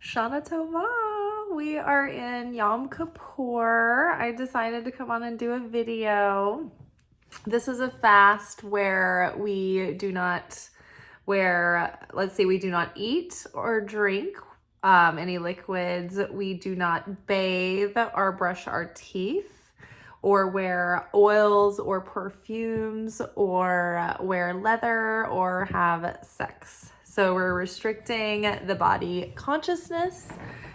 Shana Tova. We are in Yom Kippur. I decided to come on and do a video. This is a fast where we do not, we do not eat or drink any liquids. We do not bathe or brush our teeth or wear oils or perfumes or wear leather or have sex. So we're restricting the body consciousness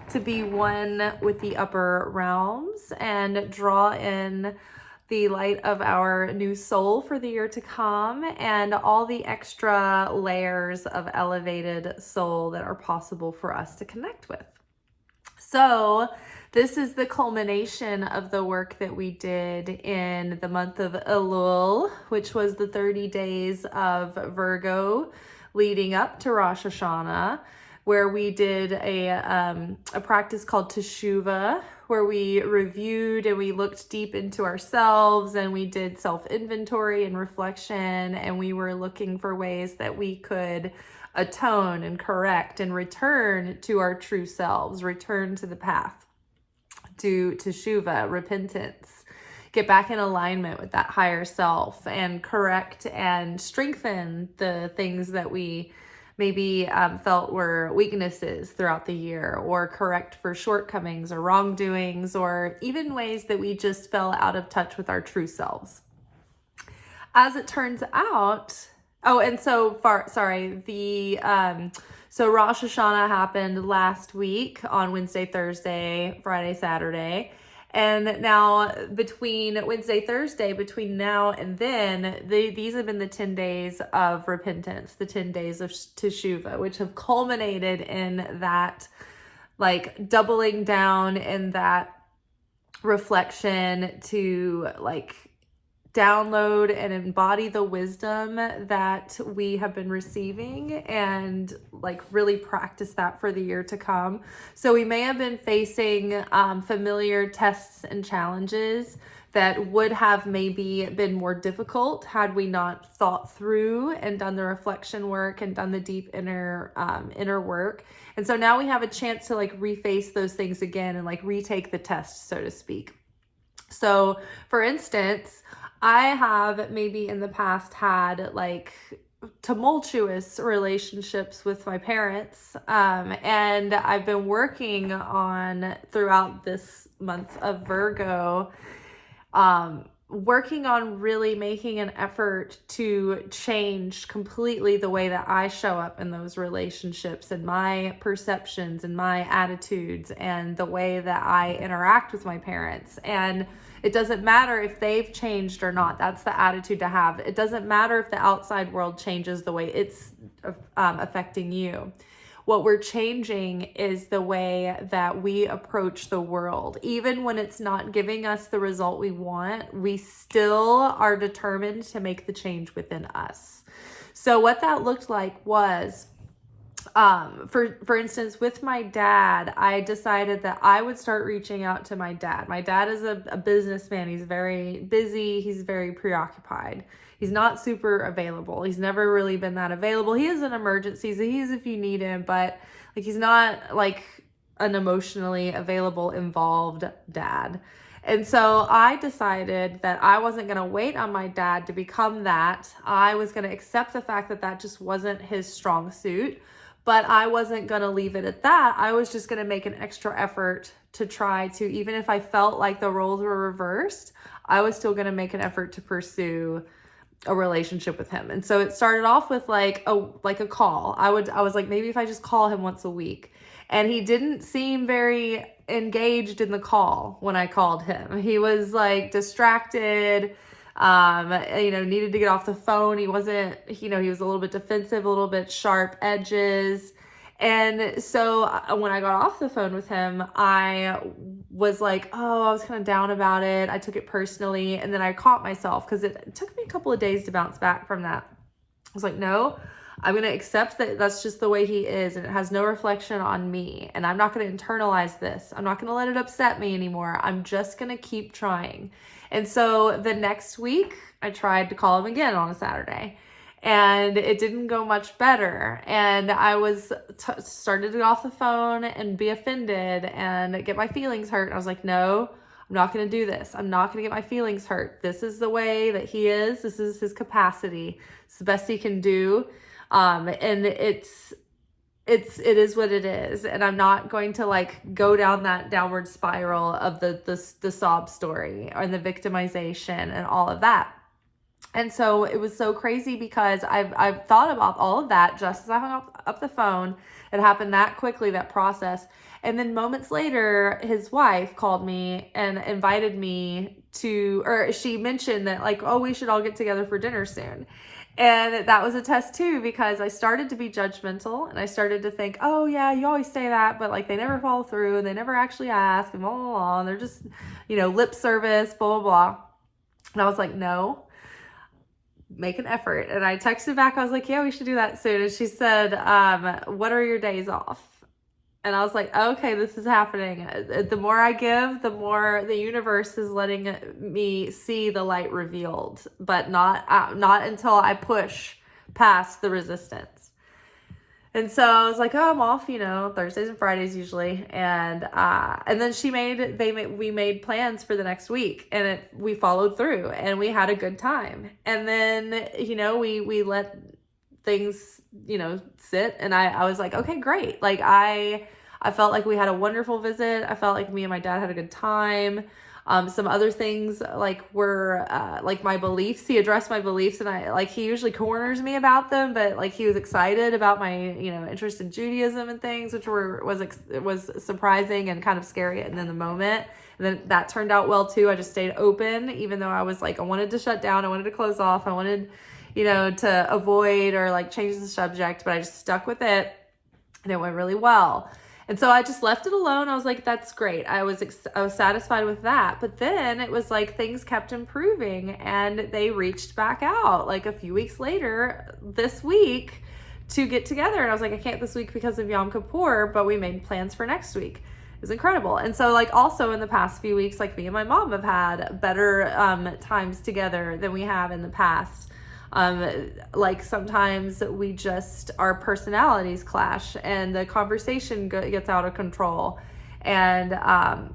to be one with the upper realms and draw in the light of our new soul for the year to come and all the extra layers of elevated soul that are possible for us to connect with. So this is the culmination of the work that we did in the month of Elul, which was the 30 days of Virgo leading up to Rosh Hashanah, where we did a practice called Teshuvah, where we reviewed and we looked deep into ourselves and we did self-inventory and reflection, and we were looking for ways that we could atone and correct and return to our true selves, return to the path, to Teshuvah, repentance, get back in alignment with that higher self and correct and strengthen the things that we maybe felt were weaknesses throughout the year, or correct for shortcomings or wrongdoings, or even ways that we just fell out of touch with our true selves. As it turns out, so Rosh Hashanah happened last week on Wednesday, Thursday, Friday, Saturday. And now between now and then, these have been the 10 days of repentance, the 10 days of Teshuvah, which have culminated in that, like, doubling down in that reflection to, like, download and embody the wisdom that we have been receiving and, like, really practice that for the year to come. So we may have been facing familiar tests and challenges that would have maybe been more difficult had we not thought through and done the reflection work and done the deep inner work. And so now we have a chance to, like, reface those things again and, like, retake the test, so to speak. So for instance, I have maybe in the past had, like, tumultuous relationships with my parents, and I've been working on, throughout this month of Virgo, working on really making an effort to change completely the way that I show up in those relationships and my perceptions and my attitudes and the way that I interact with my parents. And it doesn't matter if they've changed or not. That's the attitude to have. It doesn't matter if the outside world changes the way it's affecting you. What we're changing is the way that we approach the world. Even when it's not giving us the result we want, we still are determined to make the change within us. So what that looked like was, for instance, with my dad, I decided that I would start reaching out to my dad. My dad is a businessman. He's very busy. He's very preoccupied. He's not super available. He's never really been that available. He is an emergency, so he is if you need him, but, like, he's not, like, an emotionally available, involved dad. And so I decided that I wasn't going to wait on my dad to become that. I was going to accept the fact that that just wasn't his strong suit, but I wasn't going to leave it at that. I was just going to make an extra effort to try to, even if I felt like the roles were reversed, I was still going to make an effort to pursue a relationship with him. And so it started off with like a call. I was like, maybe if I just call him once a week. And he didn't seem very engaged in the call when I called him. He was, like, distracted, needed to get off the phone. He wasn't, he was a little bit defensive, a little bit sharp edges. And so when I got off the phone with him, I was like, I was kind of down about it. I took it personally. And then I caught myself because it took me a couple of days to bounce back from that. I was like, no, I'm going to accept that that's just the way he is, and it has no reflection on me. And I'm not going to internalize this. I'm not going to let it upset me anymore. I'm just going to keep trying. And so the next week I tried to call him again on a Saturday. and it didn't go much better. And I was started to get off the phone and be offended and get my feelings hurt. And I was like, no, I'm not going to do this. I'm not going to get my feelings hurt. This is the way that he is. This is his capacity. It's the best he can do. And it is what it is. And I'm not going to like go down that downward spiral of the sob story and the victimization and all of that. And so it was so crazy because I've thought about all of that just as I hung up the phone. It happened that quickly, that process. And then moments later, his wife called me and invited me to, or she mentioned that like, oh, we should all get together for dinner soon. And that was a test too, because I started to be judgmental and I started to think, oh yeah, you always say that, but like they never follow through and they never actually ask and blah, blah, blah. And they're just, lip service, blah, blah, blah. And I was like, no. Make an effort. And I texted back, I was like, yeah, we should do that soon. And she said, what are your days off? And I was like, okay, this is happening. The more I give, the more the universe is letting me see the light revealed, but not until I push past the resistance. And so I was like, oh, I'm off, Thursdays and Fridays usually. And then we made plans for the next week, and we followed through and we had a good time. And then, we let things, sit. And I was like, okay, great. Like I felt like we had a wonderful visit. I felt like me and my dad had a good time. Some other things were like my beliefs. He addressed my beliefs, and he usually corners me about them, but he was excited about my interest in Judaism and things, which was surprising and kind of scary in the moment. And then that turned out well too. I just stayed open, even though I was I wanted to shut down, I wanted to close off, I wanted to avoid or change the subject, but I just stuck with it, and it went really well. And so I just left it alone. I was like, that's great. I was satisfied with that. But then it was things kept improving, and they reached back out a few weeks later this week to get together. And I was like, I can't this week because of Yom Kippur, but we made plans for next week. It was incredible. And so also in the past few weeks, me and my mom have had better times together than we have in the past. Sometimes we just, our personalities clash and the conversation gets out of control. And I've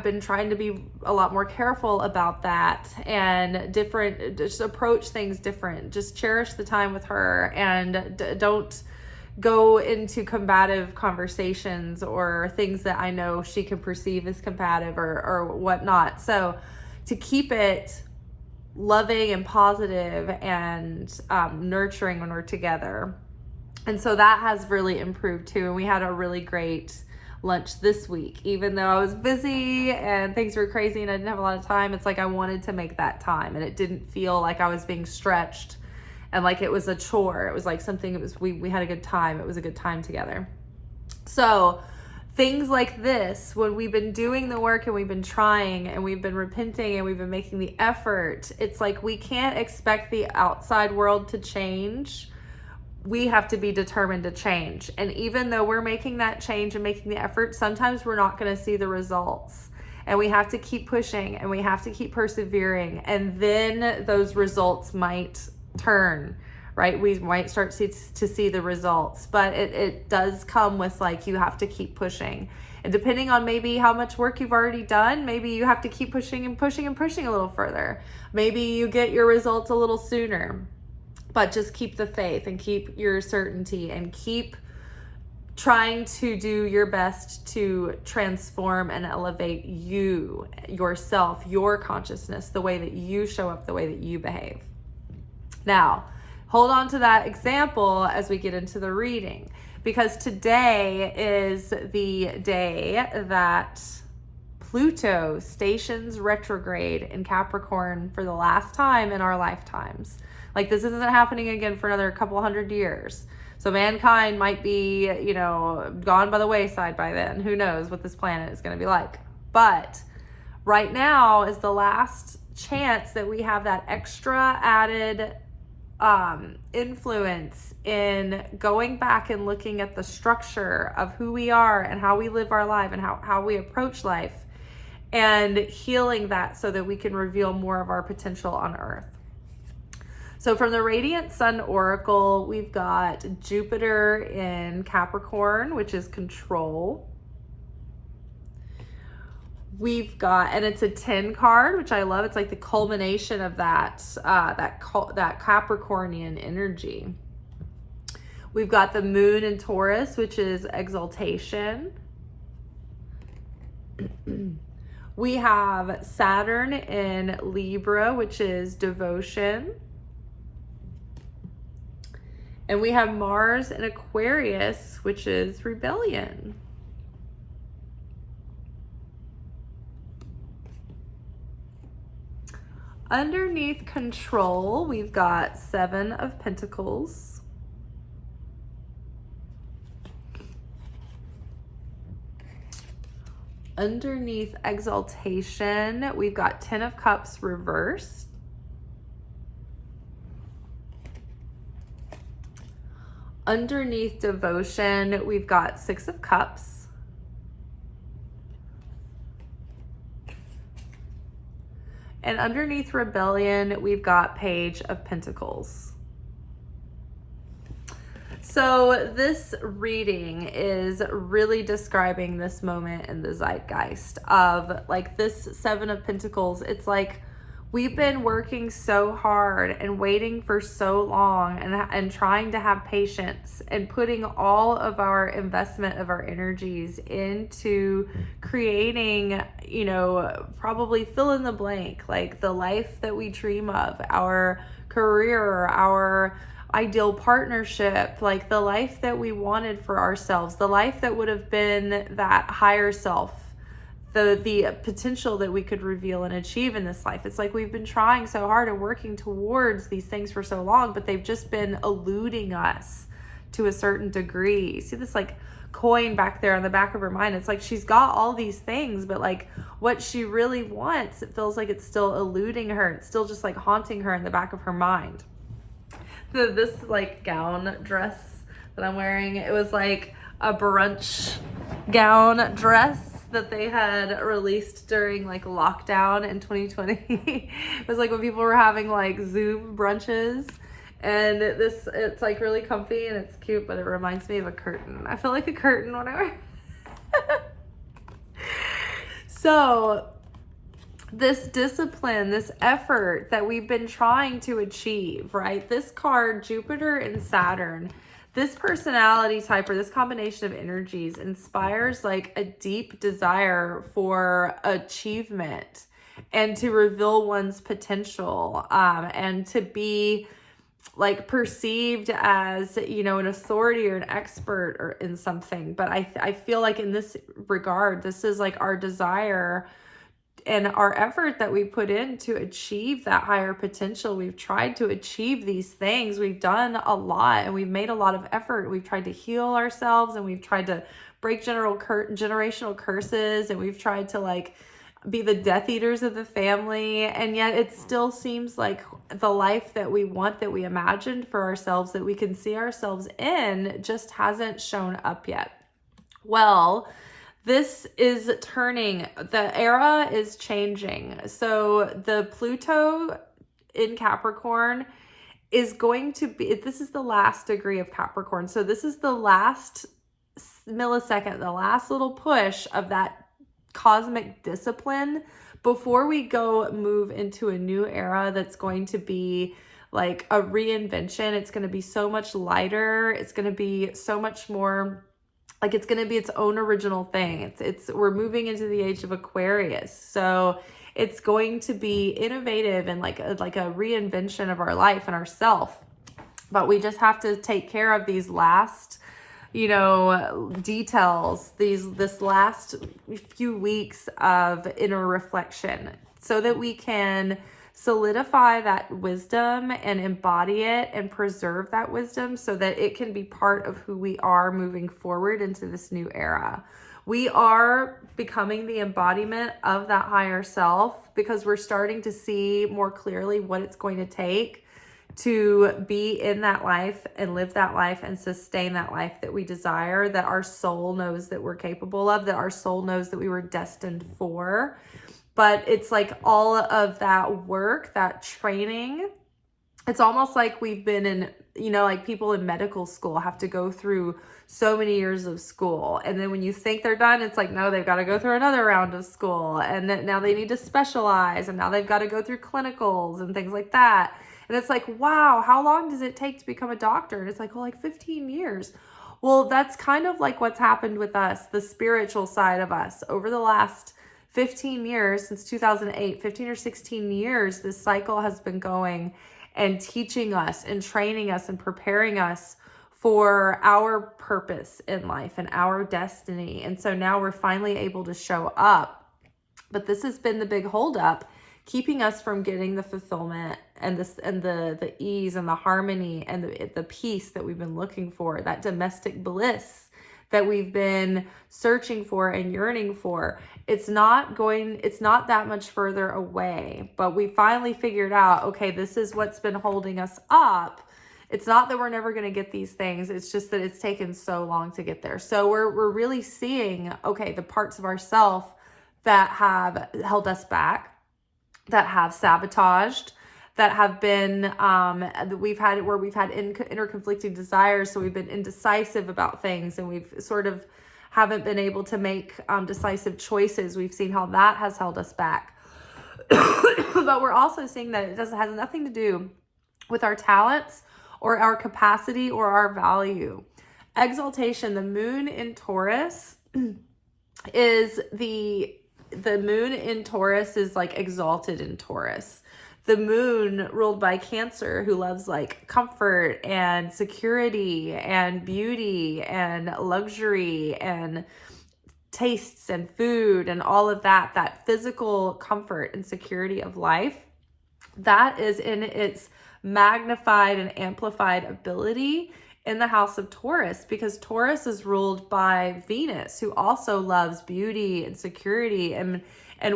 been trying to be a lot more careful about that and just approach things different. Just cherish the time with her and don't go into combative conversations or things that I know she can perceive as combative or whatnot. So to keep it loving and positive and nurturing when we're together. And so that has really improved too. And we had a really great lunch this week, even though I was busy and things were crazy and I didn't have a lot of time. It's I wanted to make that time, and it didn't feel like I was being stretched and it was a chore. It was something, we had a good time. It was a good time together. So things like this, when we've been doing the work and we've been trying and we've been repenting and we've been making the effort, it's we can't expect the outside world to change. We have to be determined to change. And even though we're making that change and making the effort, sometimes we're not going to see the results. And we have to keep pushing and we have to keep persevering. And then those results might turn, right? We might start to see the results, but it does come with you have to keep pushing. And depending on maybe how much work you've already done, maybe you have to keep pushing and pushing and pushing a little further. Maybe you get your results a little sooner, but just keep the faith and keep your certainty and keep trying to do your best to transform and elevate yourself, your consciousness, the way that you show up, the way that you behave. Now, hold on to that example as we get into the reading, because today is the day that Pluto stations retrograde in Capricorn for the last time in our lifetimes. This isn't happening again for another couple hundred years. So mankind might be, gone by the wayside by then. Who knows what this planet is going to be like. But right now is the last chance that we have that extra added influence in going back and looking at the structure of who we are and how we live our life and how we approach life, and healing that so that we can reveal more of our potential on earth. So from the Radiant Sun Oracle, we've got Jupiter in Capricorn, which is control. We've got, and it's a 10 card, which I love. It's like the culmination of that Capricornian energy. We've got the Moon in Taurus, which is exaltation. We have Saturn in Libra, which is devotion. And we have Mars in Aquarius, which is rebellion. Underneath control, we've got 7 of Pentacles. Underneath exaltation, we've got 10 of Cups reversed. Underneath devotion, we've got 6 of Cups. And underneath rebellion, we've got Page of Pentacles. So this reading is really describing this moment in the zeitgeist of like this 7 of Pentacles. It's like we've been working so hard and waiting for so long and trying to have patience and putting all of our investment of our energies into creating, you know, probably fill in the blank, like the life that we dream of, our career, our ideal partnership, like the life that we wanted for ourselves, the life that would have been that higher self, the potential that we could reveal and achieve in this life. It's like we've been trying so hard and working towards these things for so long, but they've just been eluding us to a certain degree. You see this like coin back there on the back of her mind. It's like she's got all these things, but like what she really wants, it feels like it's still eluding her. It's still just like haunting her in the back of her mind. This like gown dress that I'm wearing, it was like a brunch gown dress that they had released during like lockdown in 2020. It was like when people were having like Zoom brunches, and it's like really comfy and it's cute, but it reminds me of a curtain. I feel like a curtain when I wear So this discipline, this effort that we've been trying to achieve, right? This card, Jupiter and Saturn, this personality type or this combination of energies inspires like a deep desire for achievement and to reveal one's potential, and to be like perceived as, you know, an authority or an expert or in something. But I feel like in this regard, this is like our desire and our effort that we put in to achieve that higher potential. We've tried to achieve these things. We've done a lot and we've made a lot of effort. We've tried to heal ourselves and we've tried to break generational curses, and we've tried to like be the Death Eaters of the family. And yet it still seems like the life that we want, that we imagined for ourselves, that we can see ourselves in, just hasn't shown up yet. Well, this is turning, the era is changing. So the Pluto in Capricorn is going to be, this is the last degree of Capricorn. So this is the last millisecond, the last little push of that cosmic discipline before we go move into a new era that's going to be like a reinvention. It's going to be so much lighter. It's going to be so much more like it's going to be its own original thing. We're moving into the age of Aquarius. So it's going to be innovative and like a reinvention of our life and ourself. But we just have to take care of these last, you know, details, this last few weeks of inner reflection, so that we can solidify that wisdom and embody it and preserve that wisdom so that it can be part of who we are moving forward into this new era. We are becoming the embodiment of that higher self because we're starting to see more clearly what it's going to take to be in that life and live that life and sustain that life that we desire, that our soul knows that we're capable of, that our soul knows that we were destined for. But it's like all of that work, that training it's almost like we've been in, like people in medical school have to go through so many years of school. And then when you think they're done, it's like, no, they've got to go through another round of school. And then now they need to specialize. And now they've got to go through clinicals and things like that. And it's like, wow, how long does it take to become a doctor? And it's like, well, like 15 years. Well, that's kind of like what's happened with us, the spiritual side of us over the last 15 years, since 2008, 15 or 16 years, this cycle has been going and teaching us and training us and preparing us for our purpose in life and our destiny. And so now we're finally able to show up. But this has been the big holdup, keeping us from getting the fulfillment and the ease and the harmony and the peace that we've been looking for, that domestic bliss that we've been searching for and yearning for. It's not that much further away, but we finally figured out, okay, this is what's been holding us up. It's not that we're never going to get these things. It's just that it's taken so long to get there. So we're really seeing, okay, the parts of ourselves that have held us back, that have sabotaged, that have been, we've had interconflicting desires. So we've been indecisive about things, and we've sort of haven't been able to make decisive choices. We've seen how that has held us back. But we're also seeing that it has nothing to do with our talents or our capacity or our value. Exaltation, the moon in Taurus is the moon in Taurus is like exalted in Taurus. The moon ruled by Cancer, who loves like comfort and security and beauty and luxury and tastes and food and all of that physical comfort and security of life, that is in its magnified and amplified ability in the house of Taurus, because Taurus is ruled by Venus, who also loves beauty and security. And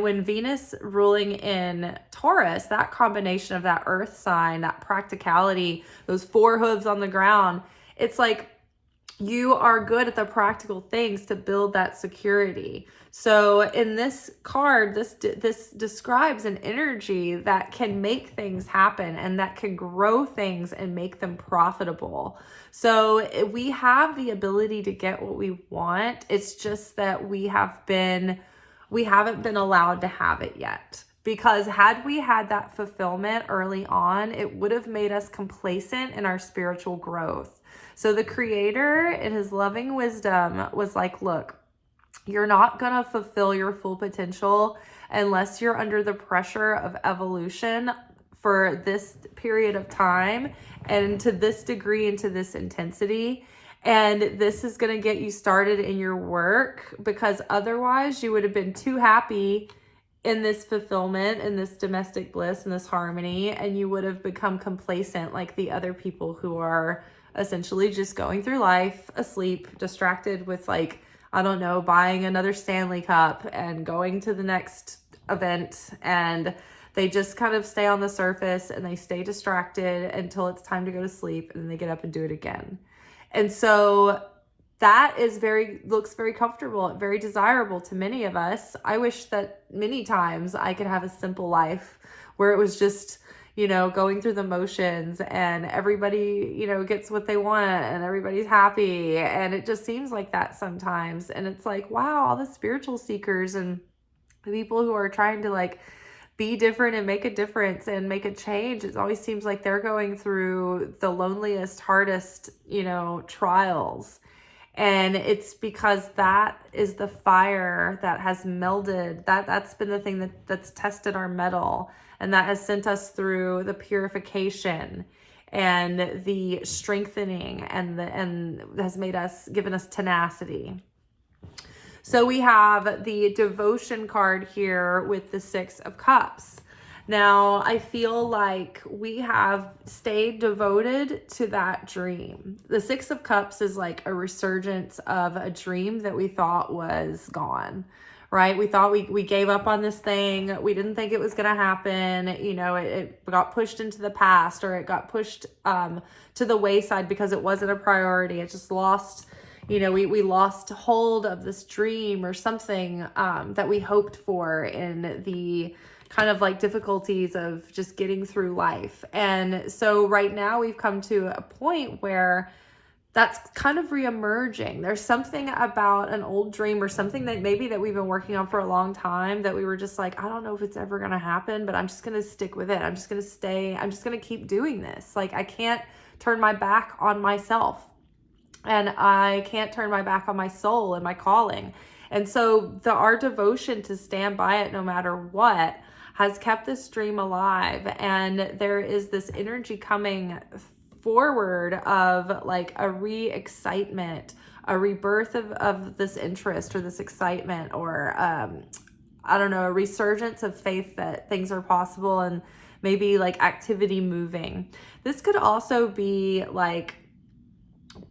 when Venus ruling in Taurus, that combination of that earth sign, that practicality, those four hooves on the ground, it's like you are good at the practical things to build that security. So in this card, this describes an energy that can make things happen and that can grow things and make them profitable. So we have the ability to get what we want. It's just that we haven't been allowed to have it yet. Because had we had that fulfillment early on, it would have made us complacent in our spiritual growth. So the Creator, in his loving wisdom, was like, look, you're not going to fulfill your full potential unless you're under the pressure of evolution for this period of time and to this degree and to this intensity. And this is going to get you started in your work, because otherwise you would have been too happy in this fulfillment, in this domestic bliss, and this harmony, and you would have become complacent like the other people who are essentially just going through life asleep, distracted with like, I don't know, buying another Stanley Cup and going to the next event, and they just kind of stay on the surface and they stay distracted until it's time to go to sleep, and then they get up and do it again. And so that looks very comfortable, very desirable to many of us. I wish that many times I could have a simple life where it was just, going through the motions and everybody, gets what they want and everybody's happy. And it just seems like that sometimes. And it's like, wow, all the spiritual seekers and the people who are trying to like be different and make a difference and make a change, it always seems like they're going through the loneliest, hardest, trials. And it's because that is the fire that has melded, that's been the thing that's tested our mettle, and that has sent us through the purification and the strengthening and has given us tenacity. So we have the devotion card here with the 6 of Cups. Now, I feel like we have stayed devoted to that dream. The 6 of Cups is like a resurgence of a dream that we thought was gone, right? We thought we gave up on this thing. We didn't think it was going to happen. It got pushed into the past, or it got pushed to the wayside because it wasn't a priority. It just lost, we lost hold of this dream or something that we hoped for in the kind of like difficulties of just getting through life. And so right now we've come to a point where that's kind of reemerging. There's something about an old dream or something that maybe that we've been working on for a long time that we were just like, I don't know if it's ever going to happen, but I'm just going to stick with it. I'm just going to keep doing this. Like, I can't turn my back on myself, and I can't turn my back on my soul and my calling. And so our devotion to stand by it no matter what has kept this dream alive. And there is this energy coming forward of like a re-excitement, a rebirth of this interest or this excitement, or I don't know, a resurgence of faith that things are possible, and maybe like activity moving. This could also be like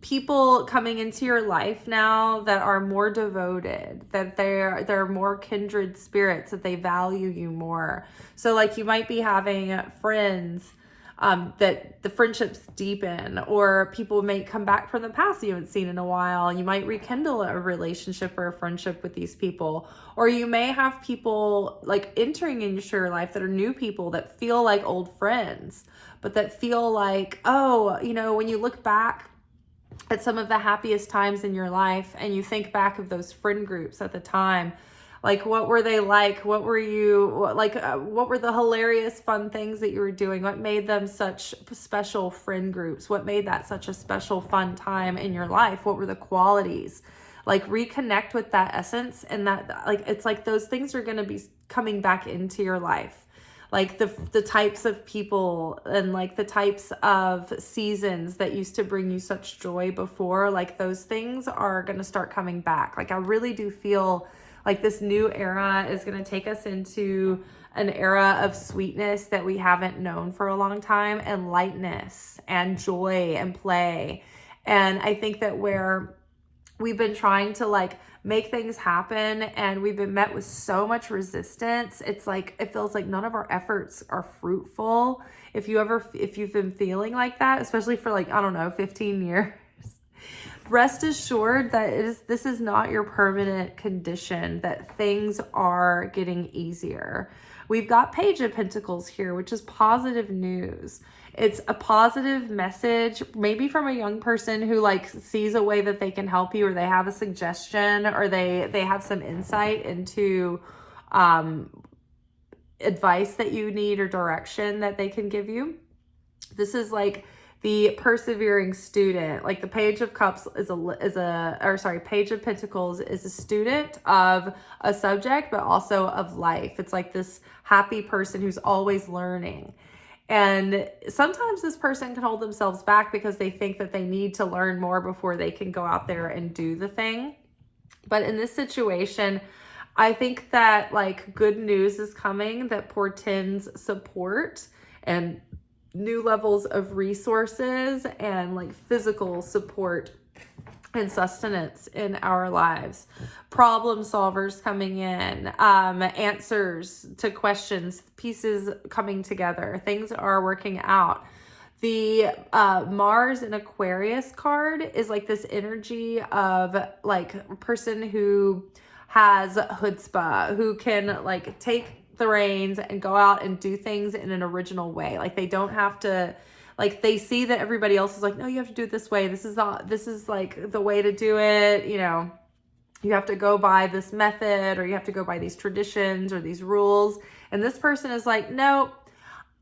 people coming into your life now that are more devoted, that they're more kindred spirits, that they value you more. So like you might be having friends that the friendships deepen, or people may come back from the past you haven't seen in a while. You might rekindle a relationship or a friendship with these people, or you may have people like entering into your life that are new people that feel like old friends, but that feel like, oh, you know, when you look back at some of the happiest times in your life and you think back of those friend groups at the time, like, what were they like? What were you like? What were the hilarious, fun things that you were doing? What made them such special friend groups? What made that such a special, fun time in your life? What were the qualities? Like, reconnect with that essence, and that, like, it's like those things are going to be coming back into your life. Like the types of people and like the types of seasons that used to bring you such joy before, like those things are going to start coming back. Like, I really do feel like this new era is going to take us into an era of sweetness that we haven't known for a long time, and lightness and joy and play. And I think that where we've been trying to like make things happen and we've been met with so much resistance, it's like, it feels like none of our efforts are fruitful. If you've been feeling like that, especially for like, I don't know, 15 years, rest assured that this is not your permanent condition, that things are getting easier. We've got Page of Pentacles here, which is positive news. It's a positive message, maybe from a young person who like sees a way that they can help you, or they have a suggestion, or they have some insight into advice that you need or direction that they can give you. This is like the persevering student. Like the Page of Cups Page of Pentacles is a student of a subject, but also of life. It's like this happy person who's always learning. And sometimes this person can hold themselves back because they think that they need to learn more before they can go out there and do the thing. But in this situation, I think that like good news is coming that portends support and new levels of resources and like physical support and sustenance in our lives. Problem solvers coming in, answers to questions, pieces coming together, things are working out. The Mars in Aquarius card is like this energy of like a person who has chutzpah, who can like take the reins and go out and do things in an original way. Like, they don't have to, like, they see that everybody else is like, no, you have to do it this way. This is like the way to do it. You know, you have to go by this method, or you have to go by these traditions or these rules. And this person is like, no,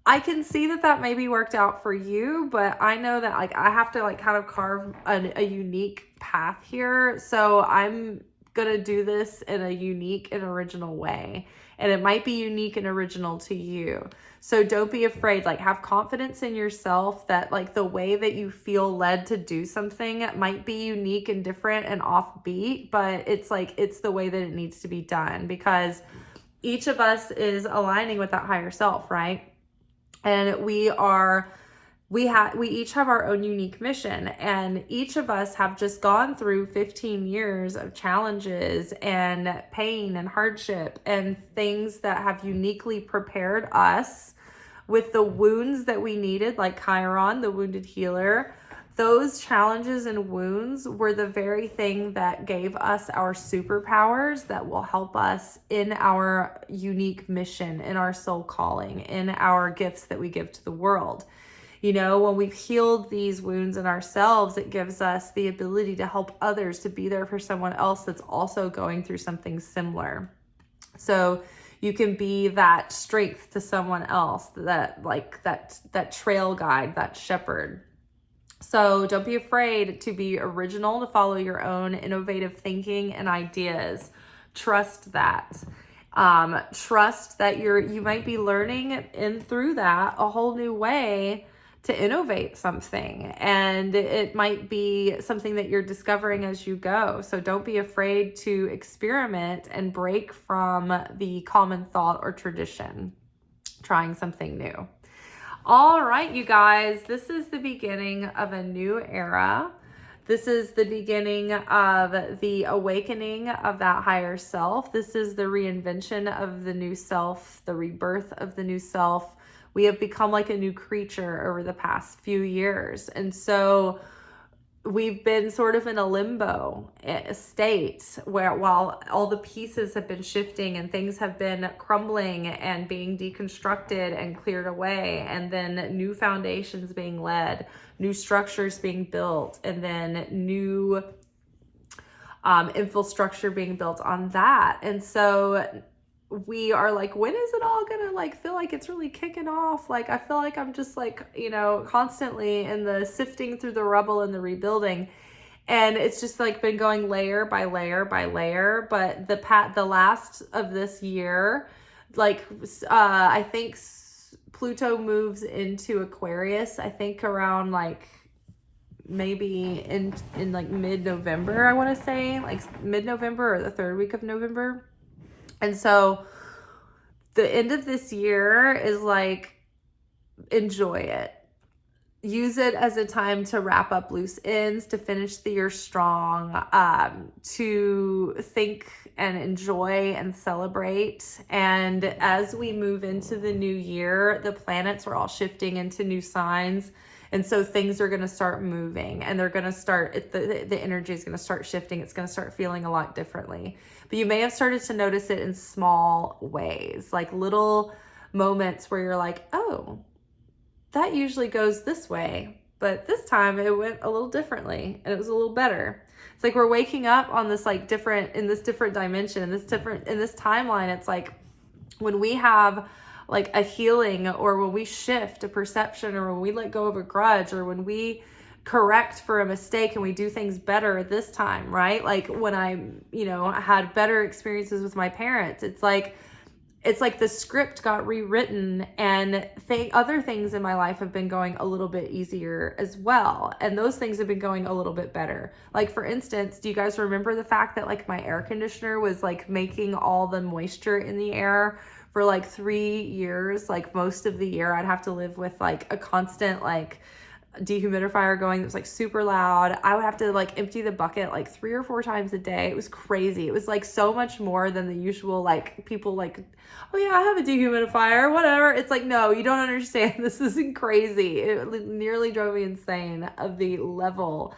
I can see that maybe worked out for you, but I know that like I have to like kind of carve a unique path here. So I'm going to do this in a unique and original way. And it might be unique and original to you. So don't be afraid. Like, have confidence in yourself that like the way that you feel led to do something might be unique and different and offbeat, but it's like, it's the way that it needs to be done, because each of us is aligning with that higher self, right? And we each have our own unique mission, and each of us have just gone through 15 years of challenges and pain and hardship and things that have uniquely prepared us with the wounds that we needed, like Chiron, the wounded healer, those challenges and wounds were the very thing that gave us our superpowers that will help us in our unique mission, in our soul calling, in our gifts that we give to the world. You know, when we've healed these wounds in ourselves, it gives us the ability to help others, to be there for someone else that's also going through something similar. So you can be that strength to someone else, that trail guide, that shepherd. So don't be afraid to be original, to follow your own innovative thinking and ideas. Trust that. Trust that you might be learning and through that a whole new way to innovate something, and it might be something that you're discovering as you go. So don't be afraid to experiment and break from the common thought or tradition, trying something new. All right, you guys, this is the beginning of a new era. This is the beginning of the awakening of that higher self. This is the reinvention of the new self, the rebirth of the new self. We have become like a new creature over the past few years. And so we've been sort of in a limbo state where while all the pieces have been shifting and things have been crumbling and being deconstructed and cleared away, and then new foundations being led, new structures being built, and then new infrastructure being built on that. And so we are like, when is it all gonna like feel like it's really kicking off? Like, I feel like I'm just like, you know, constantly in the sifting through the rubble and the rebuilding. And it's just like been going layer by layer by layer. But the last of this year, like, I think Pluto moves into Aquarius, I think around like maybe in like mid-November, I want to say, like mid-November or the third week of November. And so the end of this year is like, enjoy it. Use it as a time to wrap up loose ends, to finish the year strong, to think and enjoy and celebrate. And as we move into the new year, the planets are all shifting into new signs. And so things are going to start moving, and they're going to start, the energy is going to start shifting. It's going to start feeling a lot differently. But you may have started to notice it in small ways, like little moments where you're like, oh, that usually goes this way, but this time it went a little differently and it was a little better. It's like we're waking up on this like different dimension, in this timeline. It's like when we have like a healing, or when we shift a perception, or when we let go of a grudge, or when we correct for a mistake and we do things better this time, right? Like when I, had better experiences with my parents, it's like the script got rewritten, and other things in my life have been going a little bit easier as well. And those things have been going a little bit better. Like, for instance, do you guys remember the fact that like my air conditioner was like making all the moisture in the air for like 3 years? Like most of the year I'd have to live with like a constant like dehumidifier going that was like super loud. I would have to like empty the bucket like 3 or 4 times a day. It was crazy. It was like so much more than the usual, like people like, oh yeah, I have a dehumidifier, whatever. It's like, no, you don't understand. This isn't crazy. It nearly drove me insane of the level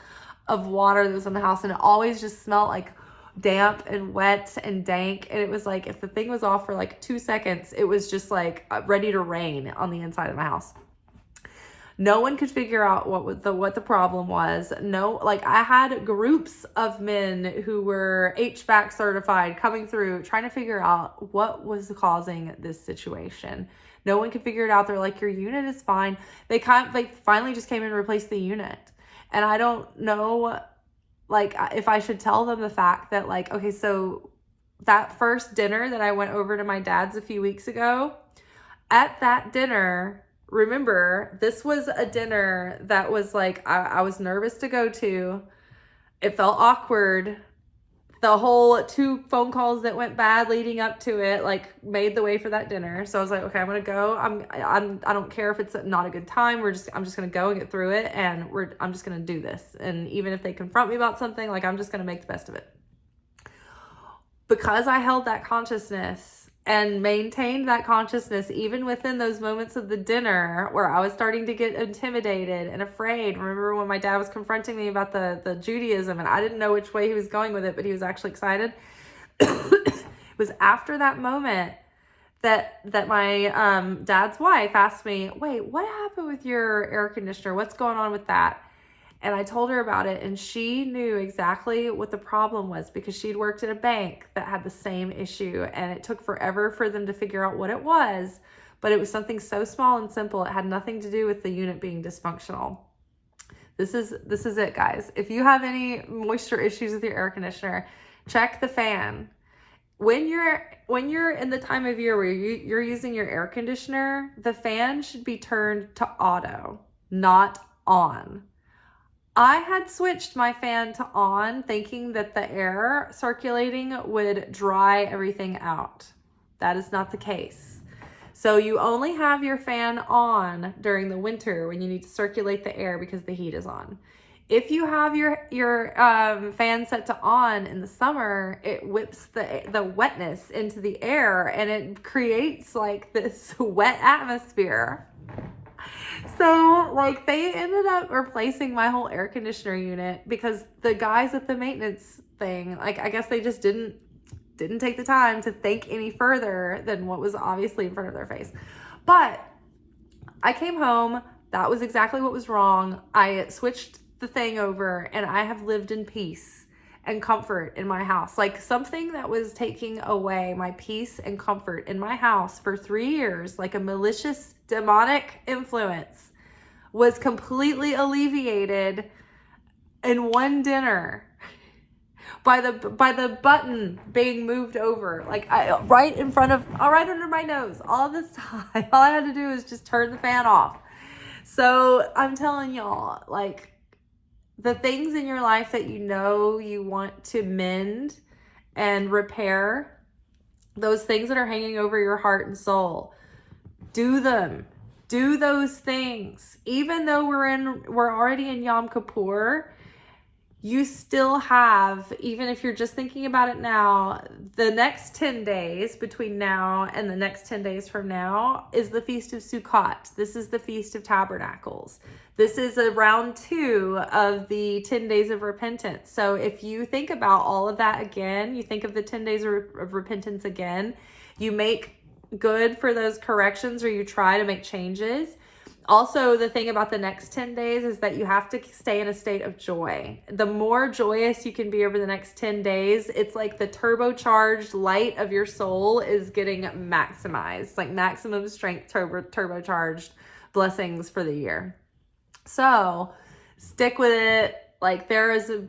of water that was in the house. And it always just smelled like damp and wet and dank. And it was like, if the thing was off for like 2 seconds, it was just like ready to rain on the inside of my house. No one could figure out what the problem was. No, like I had groups of men who were HVAC certified coming through trying to figure out what was causing this situation. No one could figure it out. They're like, your unit is fine. They finally just came in and replaced the unit. And I don't know, like, if I should tell them the fact that, like, okay, so that first dinner that I went over to my dad's a few weeks ago, at that dinner, remember, this was a dinner that was like, I was nervous to go to. It felt awkward. The whole 2 phone calls that went bad leading up to it, like, made the way for that dinner. So I was like, okay, I'm going to go. I don't care if it's not a good time. I'm just going to go and get through it. And I'm just going to do this. And even if they confront me about something, like, I'm just going to make the best of it. Because I held that consciousness, and maintained that consciousness even within those moments of the dinner where I was starting to get intimidated and afraid. Remember when my dad was confronting me about the Judaism, and I didn't know which way he was going with it, but he was actually excited. It was after that moment that my dad's wife asked me, wait, what happened with your air conditioner? What's going on with that? And I told her about it, and she knew exactly what the problem was because she'd worked at a bank that had the same issue, and it took forever for them to figure out what it was, but it was something so small and simple. It had nothing to do with the unit being dysfunctional. This is it, guys. If you have any moisture issues with your air conditioner, check the fan. When you're in the time of year where you're using your air conditioner, the fan should be turned to auto, not on. I had switched my fan to on, thinking that the air circulating would dry everything out. That is not the case. So you only have your fan on during the winter when you need to circulate the air because the heat is on. If you have your fan set to on in the summer, it whips the wetness into the air, and it creates like this wet atmosphere. So like they ended up replacing my whole air conditioner unit because the guys at the maintenance thing, like I guess they just didn't take the time to think any further than what was obviously in front of their face. But I came home, that was exactly what was wrong. I switched the thing over, and I have lived in peace and comfort in my house. Like something that was taking away my peace and comfort in my house for 3 years, like a malicious demonic influence, was completely alleviated in one dinner by the button being moved over, like right under my nose all this time. All I had to do is just turn the fan off. So I'm telling y'all, like, the things in your life that you know you want to mend and repair, those things that are hanging over your heart and soul, do them. Do those things. Even though we're already in Yom Kippur, you still have, even if you're just thinking about it now, the next 10 days between now and the next 10 days from now is the Feast of Sukkot. This is the Feast of Tabernacles. This is a round 2 of the 10 days of repentance. So if you think about all of that again, you think of the 10 days of repentance again, you make good for those corrections, or you try to make changes. Also, the thing about the next 10 days is that you have to stay in a state of joy. The more joyous you can be over the next 10 days, it's like the turbocharged light of your soul is getting maximized, like maximum strength turbocharged blessings for the year. So stick with it. Like there is a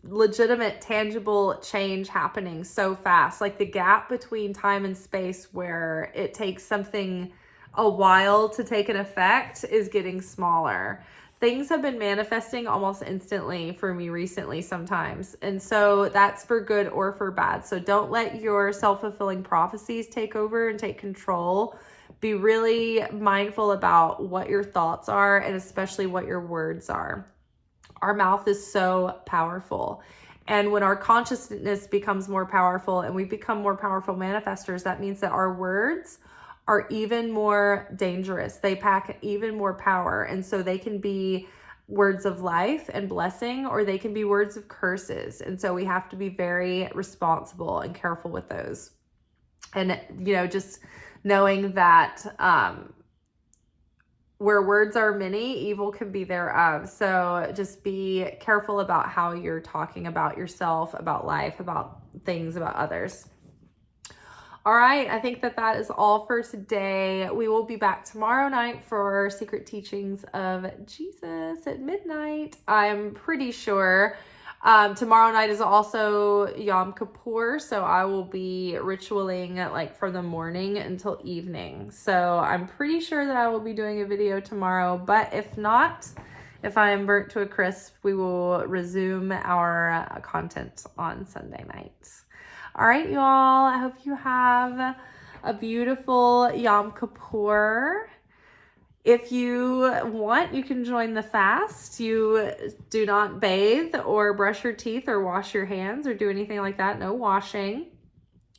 legitimate, tangible change happening so fast. Like the gap between time and space where it takes something a while to take an effect is getting smaller. Things have been manifesting almost instantly for me recently sometimes. And so that's for good or for bad. So don't let your self-fulfilling prophecies take over and take control. Be really mindful about what your thoughts are, and especially what your words are. Our mouth is so powerful. And when our consciousness becomes more powerful and we become more powerful manifestors, that means that our words are even more dangerous. They pack even more power. And so they can be words of life and blessing, or they can be words of curses. And so we have to be very responsible and careful with those. And, just knowing that where words are many, evil can be thereof. So just be careful about how you're talking about yourself, about life, about things, about others. All right, I think that is all for today. We will be back tomorrow night for Secret Teachings of Jesus at midnight. I'm pretty sure tomorrow night is also Yom Kippur, so I will be ritualing like from the morning until evening. So I'm pretty sure that I will be doing a video tomorrow, but if not, if I am burnt to a crisp, we will resume our content on Sunday night. All right, y'all, I hope you have a beautiful Yom Kippur. If you want, you can join the fast. You do not bathe or brush your teeth or wash your hands or do anything like that. No washing,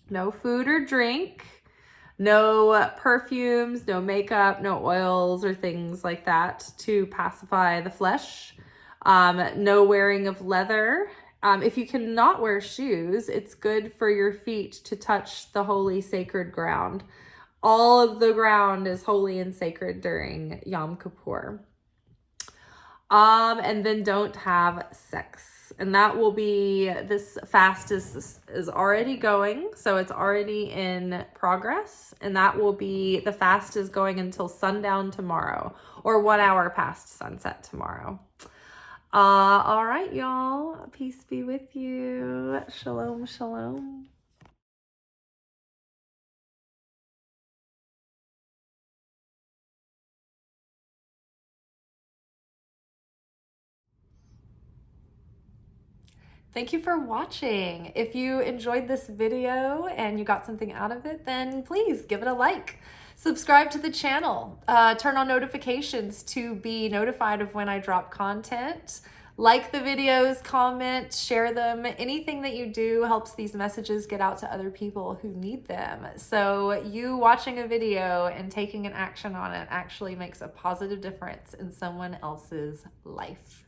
no food or drink. No perfumes, no makeup, no oils or things like that to pacify the flesh. No wearing of leather. If you cannot wear shoes, it's good for your feet to touch the holy sacred ground. All of the ground is holy and sacred during Yom Kippur. And then don't have sex. And that will be, this fast is already going. So it's already in progress. And that will be, the fast is going until sundown tomorrow, or 1 hour past sunset tomorrow. All right, y'all. Peace be with you. Shalom, shalom. Thank you for watching. If you enjoyed this video and you got something out of it, then please give it a like. Subscribe to the channel. Turn on notifications to be notified of when I drop content. Like the videos, comment, share them. Anything that you do helps these messages get out to other people who need them. So you watching a video and taking an action on it actually makes a positive difference in someone else's life.